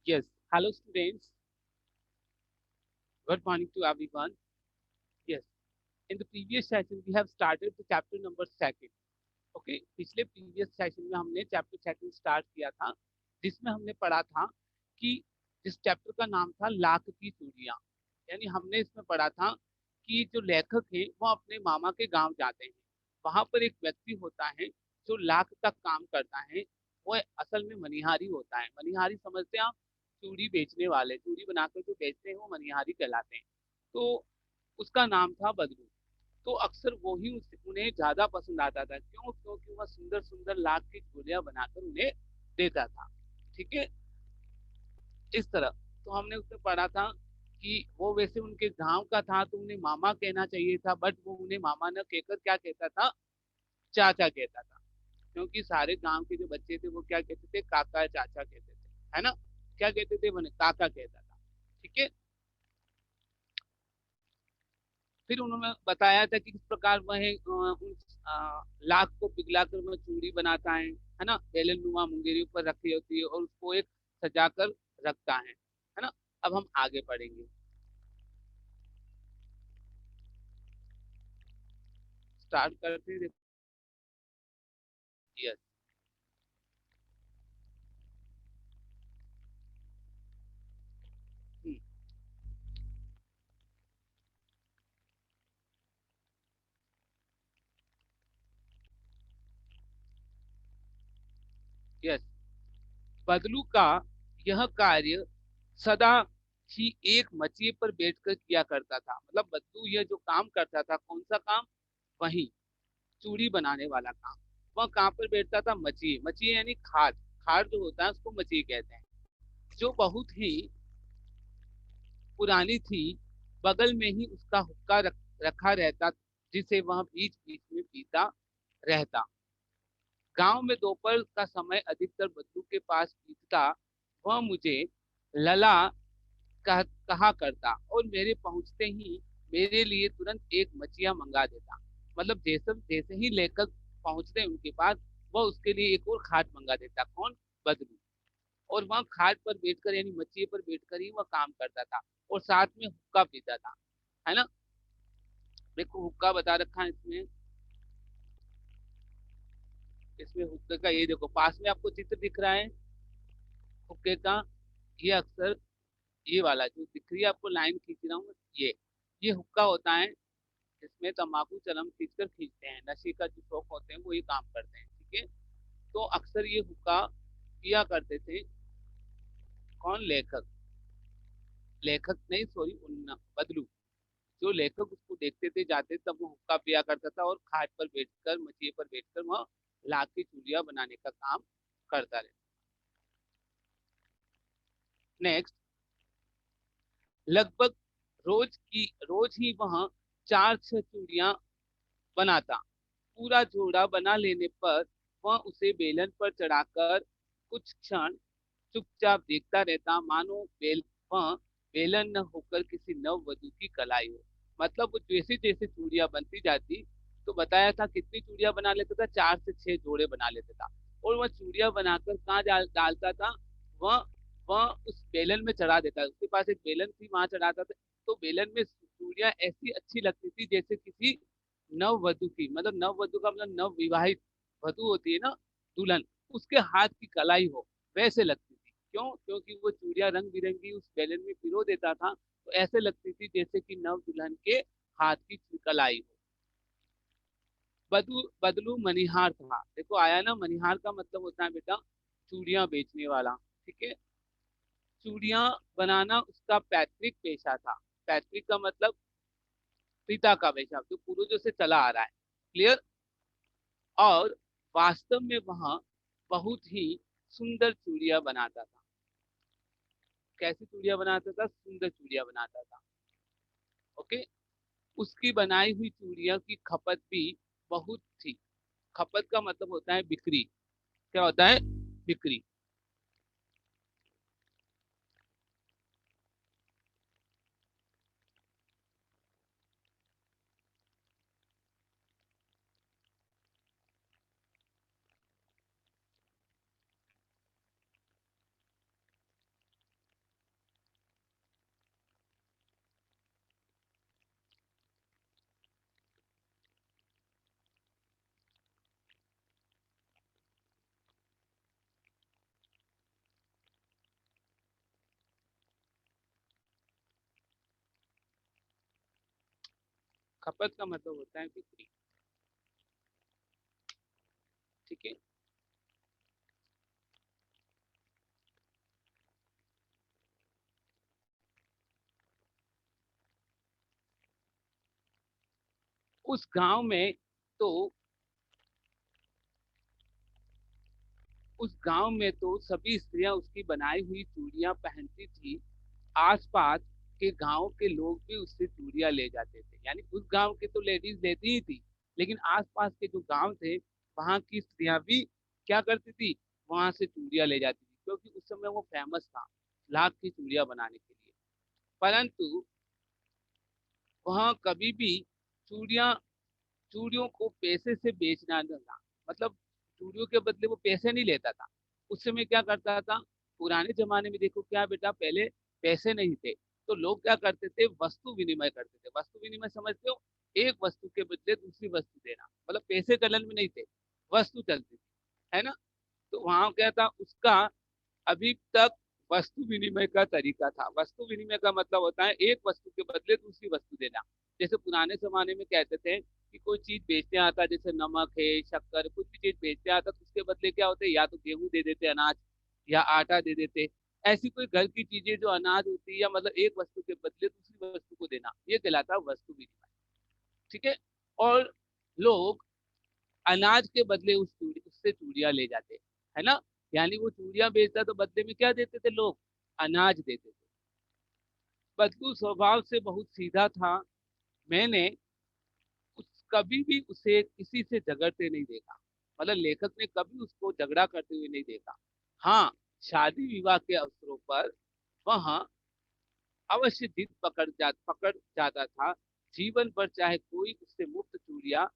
Yes, hello students. Good morning to everyone. Yes, in the previous session we have started the chapter number second. Okay, पिछले previous session में हमने chapter second start किया था, जिसमें हमने पढ़ा था कि जिस chapter का नाम था लाख की चूड़ियां। यानी हमने इसमें पढ़ा था कि जो लेखक है वो अपने मामा के गांव जाते हैं। वहां पर एक व्यक्ति होता है जो लाख तक काम करता है। वो असल में मनिहारी होता है। मनिहारी समझते हैं आप? चूड़ी बेचने वाले, चूड़ी बनाकर जो बेचते हैं वो मनिहारी कहलाते हैं। तो उसका नाम था बदलू। तो अक्सर वो ही उन्हें ज्यादा पसंद आता था। क्यों? क्योंकि वह सुंदर सुंदर लाख की चूड़ियां बनाकर उन्हें देता था। ठीक है, इस तरह। तो हमने उसमें पढ़ा था कि वो वैसे उनके गांव का था तो उन्हें मामा कहना चाहिए था, बट वो उन्हें मामा न कहकर क्या कहता था? चाचा कहता था। क्योंकि सारे गांव के जो बच्चे थे वो क्या कहते थे? काका चाचा कहते थे, है ना? क्या कहते थे? मैंने काका कहता था। ठीक है। फिर उन्होंने बताया था कि किस प्रकार वह उन लाख को पिघलाकर वह चूड़ी बनाता है ना? बेलन नुमा मुंगेरी पर रखी होती है और उसको एक सजाकर रखता है ना? अब हम आगे पढ़ेंगे। स्टार्ट करते हैं। यस। यस, बदलू का यह कार्य सदा ही एक मचिए पर बैठकर किया करता था। मतलब बदलू यह जो काम करता था, कौन सा काम? वही चूड़ी बनाने वाला काम। वह कहाँ पर बैठता था? मचिए। मचिए यानी खाट। खाट जो होता है उसको मचिए कहते हैं। जो बहुत ही पुरानी थी। बगल में ही उसका हुक्का रखा रहता, जिसे वह बीच बीच में पीता रहता। गांव में दोपहर का समय अधिकतर बच्चों के पास बीतता। वह मुझे लला कहा करता और मेरे पहुंचते ही मेरे लिए तुरंत एक मछिया मंगा देता। मतलब जैसे जैसे ही लेखक पहुंचते उनके पास, वह उसके लिए एक और खाट मंगा देता। कौन? बदलू। और वह खाट पर बैठकर यानी मछिए पर बैठकर ही वह काम करता था और साथ में हुक्का पीता था, है ना? देखो हुक्का बता रखा है इसमें। इसमें हुक्के का ये देखो पास में आपको चित्र दिख रहा है हुक्के का। ये अक्सर ये वाला जो दिख रही है आपको लाइन खींच रहा हूँ, ये हुक्का होता है। इसमें तंबाकू चलम खींचकर खींचते हैं। नशे का जो शौक होते हैं वो ये काम करते हैं। ठीक है। तो अक्सर ये हुक्का पिया करते थे। कौन? लेखक। लेखक नहीं, सॉरी, बदलू। जो लेखक उसको देखते थे जाते तब वो हुक्का पिया करता था और खाट पर बैठकर मछिए पर बैठकर वह लाख की चूड़ियां बनाने का काम करता रहता। नेक्स्ट। लगभग रोज ही वह चार छह चूड़ियां बनाता। पूरा जोड़ा बना लेने पर वह उसे बेलन पर चढ़ाकर कुछ क्षण चुपचाप देखता रहता, मानो वह बेलन न होकर किसी नव वधु की कलाई हो। मतलब वो जैसे जैसे चूड़ियां बनती जाती, तो बताया था कितनी चूड़ियां बना लेता था? 4 से 6 जोड़े बना लेता था। और वह चूड़ियां बनाकर कहाँ डालता था? वह वह उस बेलन में चढ़ा देता। उसके पास एक बेलन थी, वहां चढ़ाता था। तो बेलन में चूड़ियां ऐसी अच्छी लगती थी जैसे किसी नव वधु की, मतलब नव वधु का मतलब नव विवाहित वधु होती है ना, दुल्हन, उसके हाथ की कलाई हो, वैसे लगती थी। क्यों? क्योंकि वो चूड़ियां रंग बिरंगी उस बेलन में पिरो देता था, तो ऐसे लगती थी जैसे कि नव दुल्हन के हाथ की कलाई हो। बदलू मनिहार था। देखो आया ना, मनिहार का मतलब होता है बेटा चूड़ियां बेचने वाला। ठीक है। चूड़ियां बनाना उसका पैतृक पेशा था। पैतृक का मतलब पिता का पेशा, जो पूर्वजों से चला आ रहा है। क्लियर? और वास्तव में वह बहुत ही सुंदर चूड़ियां बनाता था। कैसी चूड़ियां बनाता था? सुंदर चूड़ियां बनाता था। ओके। उसकी बनाई हुई चूड़ियों की खपत भी बहुत थी। खपत का मतलब होता है बिक्री। क्या होता है? बिक्री। खपत का मतलब होता है बिक्री। ठीक है। उस गांव में तो उस गांव में तो सभी स्त्रियां उसकी बनाई हुई चूड़ियां पहनती थी। आसपास के गांव के लोग भी उससे चूड़ियां ले जाते थे, यानी उस गांव के तो लेडीज लेती ही थी, लेकिन आसपास के जो गांव थे वहां की स्त्रियां भी क्या करती थी, वहां से चूड़ियां ले जाती थी, क्योंकि उस समय वो फेमस था लाख की चूड़ियां बनाने के लिए। परंतु वहां कभी भी चूड़ियां चूड़ियों को पैसे से बेचना न था। मतलब चूड़ियों के बदले वो पैसे नहीं लेता था। उस समय क्या करता था, पुराने जमाने में देखो क्या बेटा, पहले पैसे नहीं थे, तो लोग क्या करते थे, वस्तु विनिमय करते थे। वस्तु विनिमय समझते हो, एक वस्तु के बदले दूसरी वस्तु देना, मतलब पैसे चलन में नहीं थे, वस्तु चलती थी, है ना। तो वहां क्या था उसका, अभी तक वस्तु विनिमय का तरीका था। वस्तु विनिमय का मतलब होता है एक वस्तु के बदले दूसरी वस्तु देना। जैसे पुराने जमाने में कहते थे कि कोई चीज बेचने आता, जैसे नमक है, शक्कर, कुछ भी चीज बेचने आता, तो उसके बदले क्या होते, या तो गेहूं दे देते, अनाज, या आटा दे देते। ऐसी कोई घर की चीजें जो अनाज होती है, या मतलब एक वस्तु के बदले दूसरी वस्तु को देना, ये कहलाता है वस्तु विनिमय। ठीक है। और लोग अनाज के बदले उससे चूड़ियां ले जाते, है ना। यानी वो चूड़ियां बेचता तो बदले में क्या देते थे लोग, अनाज देते थे। बदलू स्वभाव से बहुत सीधा था। मैंने कभी भी उसे किसी से झगड़ते नहीं देखा। मतलब लेखक ने कभी उसको झगड़ा करते हुए नहीं देखा। हाँ, शादी विवाह के अवसरों पर वह अवश्य जिद पकड़ जाता था। जीवन भर चाहे कोई उससे मुफ्त चूड़ियां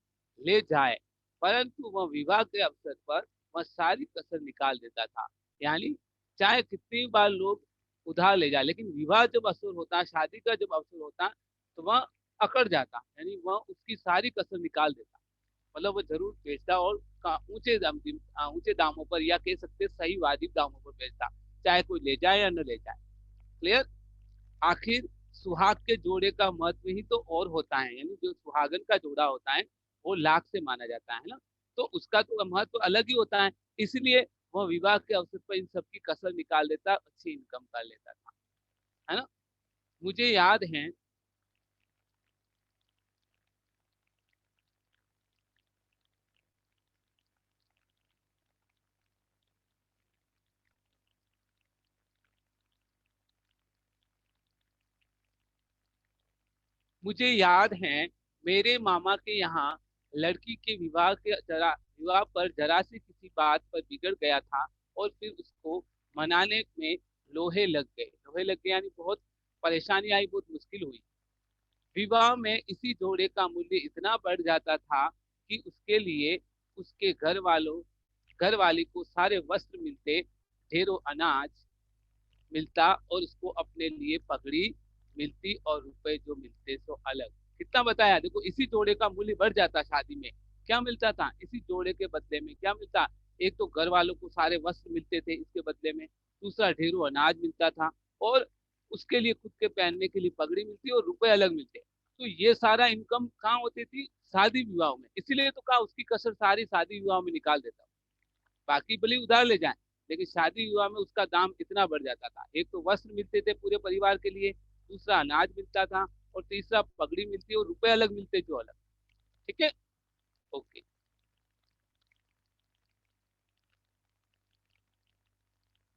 ले जाए, परंतु वह विवाह के अवसर पर वह सारी कसर निकाल देता था। यानी चाहे कितनी बार लोग उधार ले जाए, लेकिन विवाह जब अवसर होता, शादी का जब अवसर होता, तो वह अकड़ जाता, यानी वह उसकी सारी कसर निकाल देता। मतलब वो जरूर बेचता, और ऊंचे दामों पर, या कह सकते सही वाजिब दामों पर बेचता, चाहे कोई ले जाए या न ले जाए। क्लियर। आखिर सुहाग के जोड़े का महत्व ही तो और होता है, यानी जो सुहागन का जोड़ा होता है वो लाख से माना जाता है ना, तो उसका तो महत्व अलग ही होता है। इसलिए वह विवाह के अवसर पर इन सब की कसर निकाल देता, अच्छी इनकम कर लेता था, है ना। मुझे याद है, मुझे याद है मेरे मामा के यहाँ लड़की के विवाह पर जरा सी किसी बात पर बिगड़ गया था, और फिर उसको मनाने में लोहे लग गए, यानी बहुत परेशानी आई, बहुत मुश्किल हुई। विवाह में इसी जोड़े का मूल्य इतना बढ़ जाता था कि उसके लिए उसके घर वाली को सारे वस्त्र मिलते, ढेरों अनाज मिलता, और उसको अपने लिए पगड़ी मिलती, और रुपए जो मिलते सो अलग। कितना बताया, देखो इसी जोड़े का मूल्य बढ़ जाता शादी में। क्या मिलता था इसी जोड़े के बदले में, क्या मिलता, एक तो घर वालों को सारे वस्त्र मिलते थे इसके बदले में, दूसरा ढेरों अनाज मिलता था, और उसके लिए खुद के पहनने के लिए पगड़ी मिलती और रुपए अलग मिलते। तो ये सारा इनकम कहाँ होती थी, शादी विवाह में। इसीलिए तो कहा उसकी कसर सारी शादी विवाह में निकाल देता। बाकी भले उधार ले जाए, लेकिन शादी विवाह में उसका दाम इतना बढ़ जाता था। एक तो वस्त्र मिलते थे पूरे परिवार के लिए, दूसरा अनाज मिलता था, और तीसरा पगड़ी मिलती और रुपए अलग मिलते जो अलग। ठीक है।